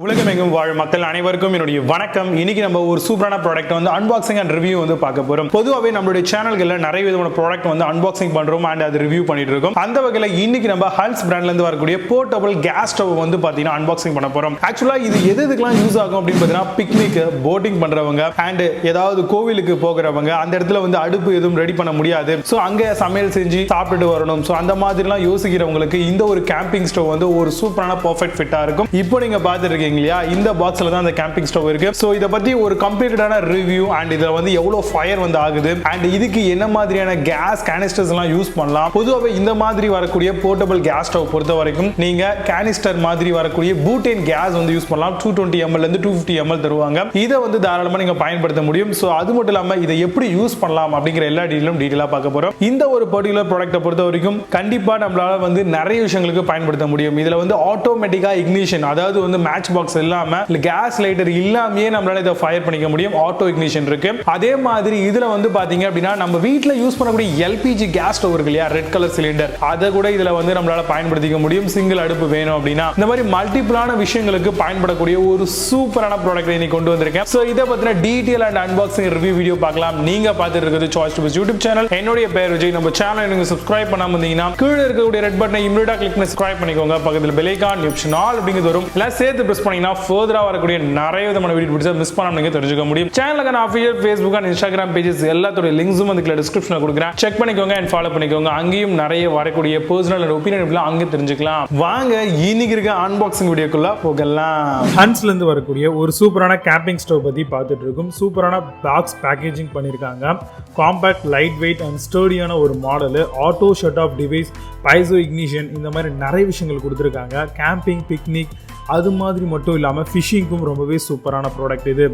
உலகமெங்கும் வாழும் மக்கள் அனைவருக்கும் என்னுடைய வணக்கம். இன்னைக்கு நம்ம ஒரு சூப்பரான ப்ராடக்ட் வந்து அன்பாக்சிங் அண்ட் ரிவ்யூ வந்து பார்க்க போறோம். பொதுவாகவே நம்மளுடைய சேனல்கள்ல நிறைய விதமான ப்ராடக்ட் வந்து அன்பாக்சிங் பண்றோம் அண்ட் அது ரிவ்யூ பண்ணிட்டு இருக்கோம். அந்த வகையில் இன்னைக்கு நம்ம ஹல்ஸ் பிராண்ட்ல இருந்து வரக்கூடிய போர்ட்டபிள் கேஸ் ஸ்டவ் வந்து பாத்தீங்கன்னா அன்பாக்சிங் பண்ண போறோம். ஆக்சுவலா இது எதுக்கெல்லாம் யூஸ் ஆகும் அப்படின்னு பாத்தீங்கன்னா பிக்னிக், போட்டிங் பண்றவங்க அண்ட் ஏதாவது கோவிலுக்கு போகிறவங்க அந்த இடத்துல வந்து அடுப்பு எதுவும் ரெடி பண்ண முடியாது, ஸோ அங்க சமையல் செஞ்சு சாப்பிட்டுட்டு வரணும், ஸோ அந்த மாதிரிலாம் யோசிக்கிறவங்களுக்கு இந்த ஒரு கேம்பிங் ஸ்டவ் வந்து ஒரு சூப்பரான பர்ஃபெக்ட் ஃபிட்டா இருக்கும். இப்போ நீங்க பார்த்துட்டு இந்த பாக்ஸ்ல தான் அந்த கேம்பிங் ஸ்டவ் இருக்கு. சோ இத பத்தி ஒரு கம்ப்ளீட்டடான ரிவ்யூ அண்ட் இதுல வந்து எவ்வளவு ஃபயர் வந்து ஆகுது அண்ட் இதுக்கு என்ன மாதிரியான கேஸ் கேனிஸ்டர்ஸ் எல்லாம் யூஸ் பண்ணலாம். பொதுவாக இந்த மாதிரி வரக்கூடிய போர்ட்டபிள் கேஸ் ஸ்டவ் பொறுத்த வரைக்கும் நீங்க கேனிஸ்டர் மாதிரி வரக்கூடிய பூட்டேன் கேஸ் வந்து யூஸ் பண்ணலாம். 220 ml இருந்து 250 ml தருவாங்க. இதை வந்து தாராளமா நீங்க பயன்படுத்த முடியும். சோ அது மட்டும் இல்லாம இதை எப்படி யூஸ் பண்ணலாம் அப்படிங்கிற எல்லா டீடைலா பார்க்க போறோம். இந்த ஒரு பர்டிகுலர் ப்ராடக்ட்டை பொறுத்த வரைக்கும் கண்டிப்பா நம்மளால வந்து நிறைய விஷயங்களுக்கு பயன்படுத்த முடியும். இதுல வந்து ஆட்டோமேட்டிக்கா இக்னிஷன், அதாவது வந்து மேட்ச் பாக்ஸ் இல்லாம கேஸ் லைட்டர் இல்லாமயே நம்மளால இதை ஃபயர் பண்ணிக்க முடியும். ஆட்டோ இக்னிஷன் இருக்கு. அதே மாதிரி இதுல வந்து பாத்தீங்க அப்படின்னா நம்ம வீட்ல யூஸ் பண்ணக்கூடிய LPG கேஸ் ஸ்டவ் இருக்கு இல்லையா, ரெட் கலர் சிலிண்டர், அதை கூட இதுல வந்து நம்மளால பயன்படுத்திக்க முடியும். சிங்கிள் அடுப்பு வேணும் அப்படின்னா இந்த மாதிரி மல்டிபிளான விஷயங்களுக்கு பயன்படக்கூடிய ஒரு சூப்பரான ப்ராடக்ட் இன்னைக்கு கொண்டு வந்திருக்கேன். சோ இதை பத்தின detail and unboxing review video பார்க்கலாம். நீங்க பார்த்துட்டு இருக்கிறது சாய்ஸ் டு பிஸ் யூடியூப் சேனல். என்னுடைய பேர் விஜய். நம்ம சேனலை நீங்க சப்ஸ்கிரைப் பண்ணாம இருந்தீங்கன்னா கீழே இருக்கக்கூடிய ரெட் பட்டனை இமிடியேட்டா கிளிக் பண்ணி சப்ஸ்கிரைப் பண்ணிக்கோங்க. பக்கத்துல பெல் ஐகான் ஆப்ஷன் ஆல் அப்படிங்கிறது வரும். எல்லாம் சேர்த்து பிரஸ் பண்ணீங்கன்னா ஃபர்தரா வரக்கூடிய நிறைய விதமான வீடியோ மிஸ் பண்ணாம நீங்க தெரிஞ்சுக்க முடியும். சேனலுக்கான official Facebook and Instagram pages எல்லாத்தோட லிங்க்ஸும் வந்து டிஸ்கிரிப்ஷன்ல கொடுக்குறேன். செக் பண்ணிக்கோங்க அண்ட் ஃபாலோ பண்ணிக்கோங்க. அங்கேயும் நிறைய வரக்கூடிய பர்சனல் அண்ட் ஒப்பீனியன் அங்க தெரிஞ்சுக்கலாம். வாங்க இன்னைக்கு இருக்க அன்பாக்சிங் வீடியோக்குள்ள போகலாம். ஹன்ஸ்ல இருந்து வரக்கூடிய ஒரு சூப்பரான கேம்பிங் ஸ்டவ் பத்தி பார்த்துட்டு இருக்கும். சூப்பரான பாக்ஸ் பேக்கேஜிங் பண்ணிருக்காங்க. காம்பாக்ட், லைட் வெயிட் அண்ட் ஸ்டர்டியான ஒரு மாடல். Auto shut off device, piezo ignition, இந்த மாதிரி நிறைய விஷயங்கள் கொடுத்துருக்காங்க. கேம்பிங், பிக்னிக் அது மாதிரி மட்டும் இல்லாமல் ஃபிஷிங்க்கும் ரொம்பவே சூப்பரான ப்ராடக்ட். இது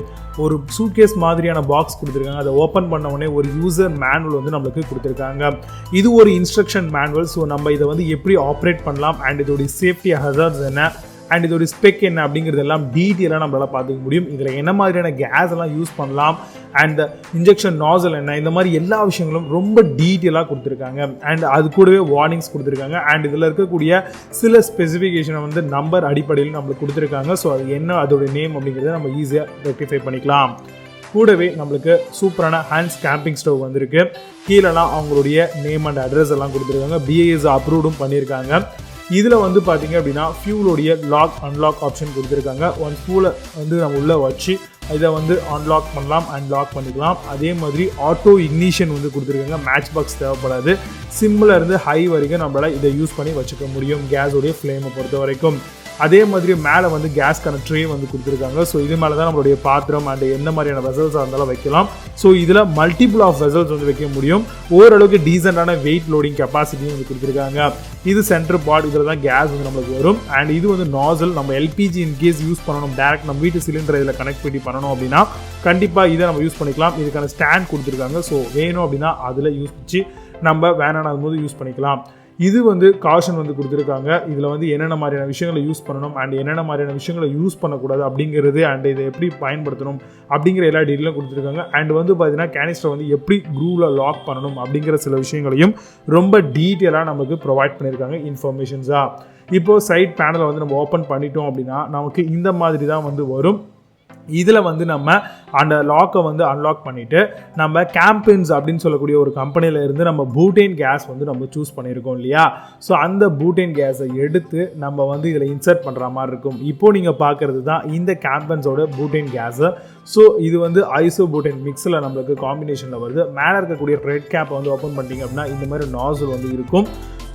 ஒரு சூட்கேஸ் மாதிரியான பாக்ஸ் கொடுத்துருக்காங்க. அதை ஓப்பன் பண்ண உடனே ஒரு யூசர் மேனுவல் வந்து நம்மளுக்கு கொடுத்துருக்காங்க. இது ஒரு இன்ஸ்ட்ரக்ஷன் மேனுவல். ஸோ நம்ம இதை வந்து எப்படி ஆப்ரேட் பண்ணலாம் அண்ட் இதோடைய சேஃப்டி ஹசார்ட்ஸ் என்ன அண்ட் இதோட ஸ்பெக் என்ன அப்படிங்கிறது எல்லாம் டீட்டெயிலாக நம்மளால பார்த்துக்க முடியும். இதில் என்ன மாதிரியான கேஸ் எல்லாம் யூஸ் பண்ணலாம் அண்ட் இன்ஜெக்ஷன் நாசல் என்ன, இந்த மாதிரி எல்லா விஷயங்களும் ரொம்ப டீட்டெயிலாக கொடுத்துருக்காங்க. அண்ட் அது கூடவே வார்னிங்ஸ் கொடுத்துருக்காங்க. அண்ட் இதில் இருக்கக்கூடிய சில ஸ்பெசிஃபிகேஷனை வந்து நம்பர் அடிப்படையில் நம்மளுக்கு கொடுத்துருக்காங்க. ஸோ அது என்ன, அதோட நேம் அப்படிங்கிறத நம்ம ஈஸியாக ரெக்டிஃபை பண்ணிக்கலாம். கூடவே நம்மளுக்கு சூப்பரான ஹேண்ட்ஸ் கேம்பிங் ஸ்டவ் வந்திருக்கு. கீழெல்லாம் அவங்களுடைய நேம் அண்ட் அட்ரஸ் எல்லாம் கொடுத்துருக்காங்க. BIS அப்ரூவ்டும் பண்ணியிருக்காங்க. இதில் வந்து பார்த்தீங்க அப்படின்னா ஃபியூலோடைய லாக் அன்லாக் ஆப்ஷன் கொடுத்துருக்காங்க. ஒன் ஃபியூலை வந்து நம்ம உள்ளே வச்சு இதை வந்து அன்லாக் பண்ணலாம் அண்ட் லாக் பண்ணிக்கலாம். அதே மாதிரி ஆட்டோ இக்னிஷன் வந்து கொடுத்துருக்காங்க. மேட்ச் பாக்ஸ் தேவைப்படாது. சிம்மில் இருந்து ஹை வரைக்கும் நம்மளால் இதை யூஸ் பண்ணி வச்சுக்க முடியும் கேஸோடைய ஃப்ளேமை பொறுத்த வரைக்கும். அதே மாதிரி மேலே வந்து கேஸ்க்கான ட்ரே வந்து கொடுத்துருக்காங்க. ஸோ இது மேலே தான் நம்மளுடைய பாத்திரம் அண்ட் எந்த மாதிரியான வெசல்ஸாக இருந்தாலும் வைக்கலாம். ஸோ இதில் மல்டிபிள் ஆஃப் வெசல்ஸ் வந்து வைக்க முடியும். ஓரளவுக்கு டீசெண்டான வெயிட் லோடிங் கெப்பாசிட்டியும் வந்து கொடுத்துருக்காங்க. இது சென்டர் பார்ட், இதில் தான் கேஸ் வந்து நம்மளுக்கு வரும். அண்ட் இது வந்து நாசல். நம்ம LPG இன்கேஸ் யூஸ் பண்ணணும், டேரக்ட் நம்ம வீட்டு சிலிண்டர் இதில் கனெக்ட் பண்ணணும் அப்படின்னா கண்டிப்பாக இதை நம்ம யூஸ் பண்ணிக்கலாம். இதுக்கான ஸ்டாண்ட் கொடுத்துருக்காங்க. ஸோ வேணும் அப்படின்னா அதில் யூஸ் வச்சு நம்ம வேணான போது யூஸ் பண்ணிக்கலாம். இது வந்து காஷன் வந்து கொடுத்துருக்காங்க. இதில் வந்து என்னென்ன மாதிரியான விஷயங்களை யூஸ் பண்ணணும் அண்ட் என்னென்ன மாதிரியான விஷயங்களை யூஸ் பண்ணக்கூடாது அப்படிங்கிறது அண்ட் இதை எப்படி பயன்படுத்தணும் அப்படிங்கிற எல்லா டீட்டெயிலும் கொடுத்துருக்காங்க. அண்ட் வந்து பார்த்தீங்கன்னா கேனிஸ்டர் வந்து எப்படி க்ரூவில் லாக் பண்ணணும் அப்படிங்கிற சில விஷயங்களையும் ரொம்ப டீட்டெயிலாக நமக்கு ப்ரொவைட் பண்ணியிருக்காங்க இன்ஃபர்மேஷன்ஸாக. இப்போது சைட் பேனலை வந்து நம்ம ஓப்பன் பண்ணிட்டோம் அப்படின்னா நமக்கு இந்த மாதிரி தான் வந்து வரும். இதில் வந்து நம்ம அந்த லாக்கை வந்து அன்லாக் பண்ணிவிட்டு நம்ம கேம்பின்ஸ் அப்படின்னு சொல்லக்கூடிய ஒரு கம்பெனியில் இருந்து நம்ம பூட்டேன் கேஸ் வந்து நம்ம சூஸ் பண்ணியிருக்கோம் இல்லையா. ஸோ அந்த பூட்டேன் கேஸை எடுத்து நம்ம வந்து இதில் இன்சர்ட் பண்ணுற மாதிரி இருக்கும். இப்போது நீங்கள் பார்க்குறது தான் இந்த கேம்பன்ஸோட பூட்டேன் கேஸு. ஸோ இது வந்து ஐசோ பூட்டேன் மிக்ஸில் நம்மளுக்கு காம்பினேஷனில் வருது. மேலே இருக்கக்கூடிய ரெட் கேப்பை வந்து ஓப்பன் பண்ணிட்டீங்க அப்படின்னா இந்த மாதிரி நாசல் வந்து இருக்கும்.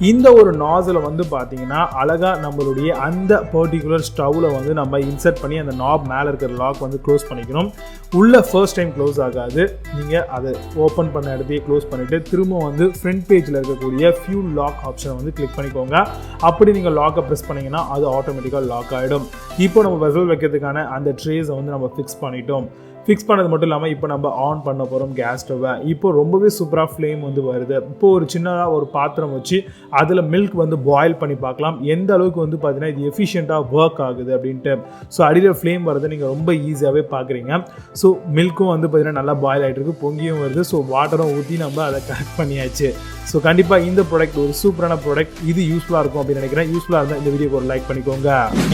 இந்த ஒரு நாசில் வந்து பார்த்தீங்கன்னா அழகாக நம்மளுடைய அந்த பர்டிகுலர் ஸ்டவ்வில் வந்து நம்ம இன்சர்ட் பண்ணி அந்த நாப் மேலே இருக்கிற லாக் வந்து க்ளோஸ் பண்ணிக்கணும். உள்ள ஃபர்ஸ்ட் டைம் க்ளோஸ் ஆகாது. நீங்கள் அதை ஓப்பன் பண்ண இடத்தையே க்ளோஸ் பண்ணிவிட்டு திரும்ப வந்து ஃப்ரண்ட் பேஜில் இருக்கக்கூடிய ஃபியூல் லாக் ஆப்ஷனை வந்து கிளிக் பண்ணிக்கோங்க. அப்படி நீங்கள் லாக்கை ப்ரெஸ் பண்ணிங்கன்னா அது ஆட்டோமேட்டிக்காக லாக் ஆகிடும். இப்போ நம்ம வெசல் வைக்கிறதுக்கான அந்த ட்ரேஸை வந்து நம்ம ஃபிக்ஸ் பண்ணிட்டோம். ஃபிக்ஸ் பண்ணது மட்டும் இல்லாமல் இப்போ நம்ம ஆன் பண்ண போகிறோம் கேஸ் ஸ்டவ்வை. இப்போ ரொம்பவே சூப்பராக ஃப்ளேம் வந்து வருது. இப்போ ஒரு சின்னதாக ஒரு பாத்திரம் வச்சு அதில் மில்க் வந்து பாயில் பண்ணி பார்க்கலாம் எந்த அளவுக்கு வந்து பார்த்தீங்கன்னா இது எஃபிஷியண்ட்டாக ஒர்க் ஆகுது அப்படின்ட்டு. ஸோ அடியில் ஃப்ளேம் வருது நீங்கள் ரொம்ப ஈஸியாகவே பார்க்குறீங்க. ஸோ மில்க்கும் வந்து பார்த்தீங்கன்னா நல்லா பாயில் ஆகிட்டு இருக்கு, பொங்கியும் வருது. ஸோ வாட்டரும் ஊற்றி நம்ம அதை கரெக்ட் பண்ணியாச்சு. ஸோ கண்டிப்பாக இந்த ப்ராடக்ட் ஒரு சூப்பரான ப்ராடக்ட். இது யூஸ்ஃபுல்லாக இருக்கும் அப்படின்னு நினைக்கிறேன். யூஸ்ஃபுல்லாக இருந்தால் இந்த வீடியோக்கு ஒரு லைக் பண்ணிக்கோங்க.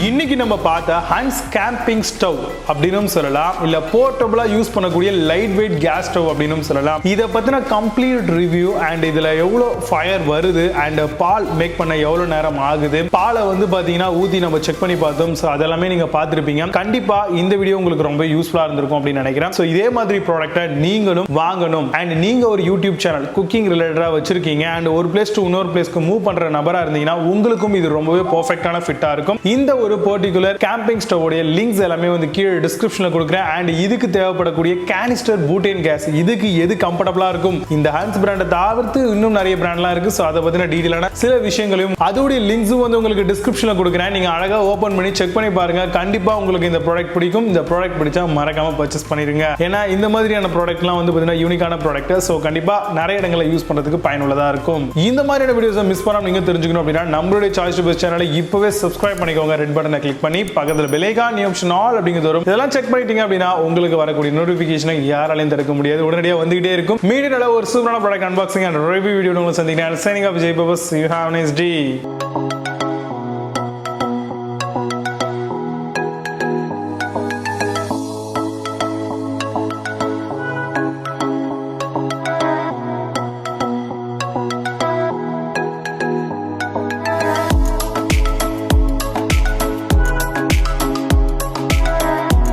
இன்னைக்கு நம்ம பார்த்த ஹன்ஸ் கேம்பிங் ஸ்டவ் அப்படின்னு சொல்லலாம், இல்லை போர்ட்டபுளாக யூஸ் பண்ணக்கூடிய லைட் வெயிட் கேஸ் ஸ்டவ் அப்படின்னு சொல்லலாம். இதை பற்றின கம்ப்ளீட் ரிவ்யூ அண்ட் இதில் எவ்வளோ ஃபயர் வருது அண்ட் பால் மேக் பண்ண எவ்வளோ நேரம் ஆகுது, பாலை வந்து பார்த்தீங்கன்னா ஊற்றி நம்ம செக் பண்ணி பார்த்தோம். ஸோ அதெல்லாமே நீங்கள் பார்த்துருப்பீங்க. கண்டிப்பாக இந்த வீடியோ உங்களுக்கு ரொம்ப யூஸ்ஃபுல்லாக இருந்திருக்கும் அப்படின்னு நினைக்கிறேன். ஸோ இதே மாதிரி ப்ராடக்ட்டை நீங்களும் வாங்கணும் அண்ட் நீங்கள் ஒரு யூடியூப் சேனல் குக்கிங் ரிலேட்டடாக வச்சிருக்கீங்க அண்ட் ஒரு பிளேஸ் டு இன்னொரு பிளேஸ்க்கு மூவ் பண்ற நபரா இருந்தீங்கன்னா உங்களுக்கும் இது ரொம்பவே பெர்ஃபெக்ட்டான ஃபிட்டா இருக்கும். இந்த ஒரு பர்టిక్యులர் கேம்பிங் ஸ்டவோட லிங்க்ஸ் எல்லாமே வந்து கீழே டிஸ்கிரிப்ஷன்ல கொடுக்கிறேன். அண்ட் இதுக்கு தேவைப்படக்கூடிய கேனிஸ்டர் பூட்டேன் கேஸ் இதுக்கு எது கம்ஃபர்ட்டபிளா இருக்கும், இந்த ஹான்ஸ் பிராண்டை தவிர்த்து இன்னும் நிறைய பிராண்ட்லாம் இருக்கு. ஸோ அதை பத்தின டீடைலான சில விஷயங்களையும் அதோட லிங்க்ஸும் வந்து உங்களுக்கு டிஸ்கிரிப்ஷன்ல கொடுக்குறேன். நீங்க அழகா ஓபன் பண்ணி செக் பண்ணி பாருங்க. கண்டிப்பா உங்களுக்கு இந்த ப்ராடக்ட் பிடிக்கும். இந்த ப்ராடக்ட் பிடிச்சா மறக்காம பர்ச்சேஸ் பண்ணிருங்க. ஏன்னா இந்த மாதிரியான ப்ராடக்ட்லாம் வந்து பார்த்தீங்கன்னா யூனிக்கான ப்ராடக்ட். ஸோ கண்டிப்பா நிறைய இடங்களில் யூஸ் பண்றதுக்கு பயனுள்ளதா இருக்கும். இந்த மாதிரியான வீடியோஸை மிஸ் பண்ணாம நீங்க தெரிஞ்சுக்கணும் அப்படின்னா நம்மளுடைய சாய்ஸ் டு பெஸ்ட் சேனலை இப்பவே சப்ஸ்கிரைப் பண்ணிக்கோங்க. ரெட் பட்டனை கிளிக் பண்ணி பக்கத்துல பெல் ஐகான் ஆப்ஷன் ஆல் அப்படிங்கிறது வரும். இதெல்லாம் செக் பண்ணிட்டீங்க அப்படின்னா உங்களுக்கு வரக்கூடிய நோட்டிபிகேஷனை யாராலையும் தடுக்க முடியாது, உடனடியாக வந்துகிட்டே இருக்கும். மீடியால ஒரு சூப்பரான product unboxing and review video உங்களை சந்திக்கிறேன். சைனிங் ஆஃப் விஜய் பபஸ். You have nice day.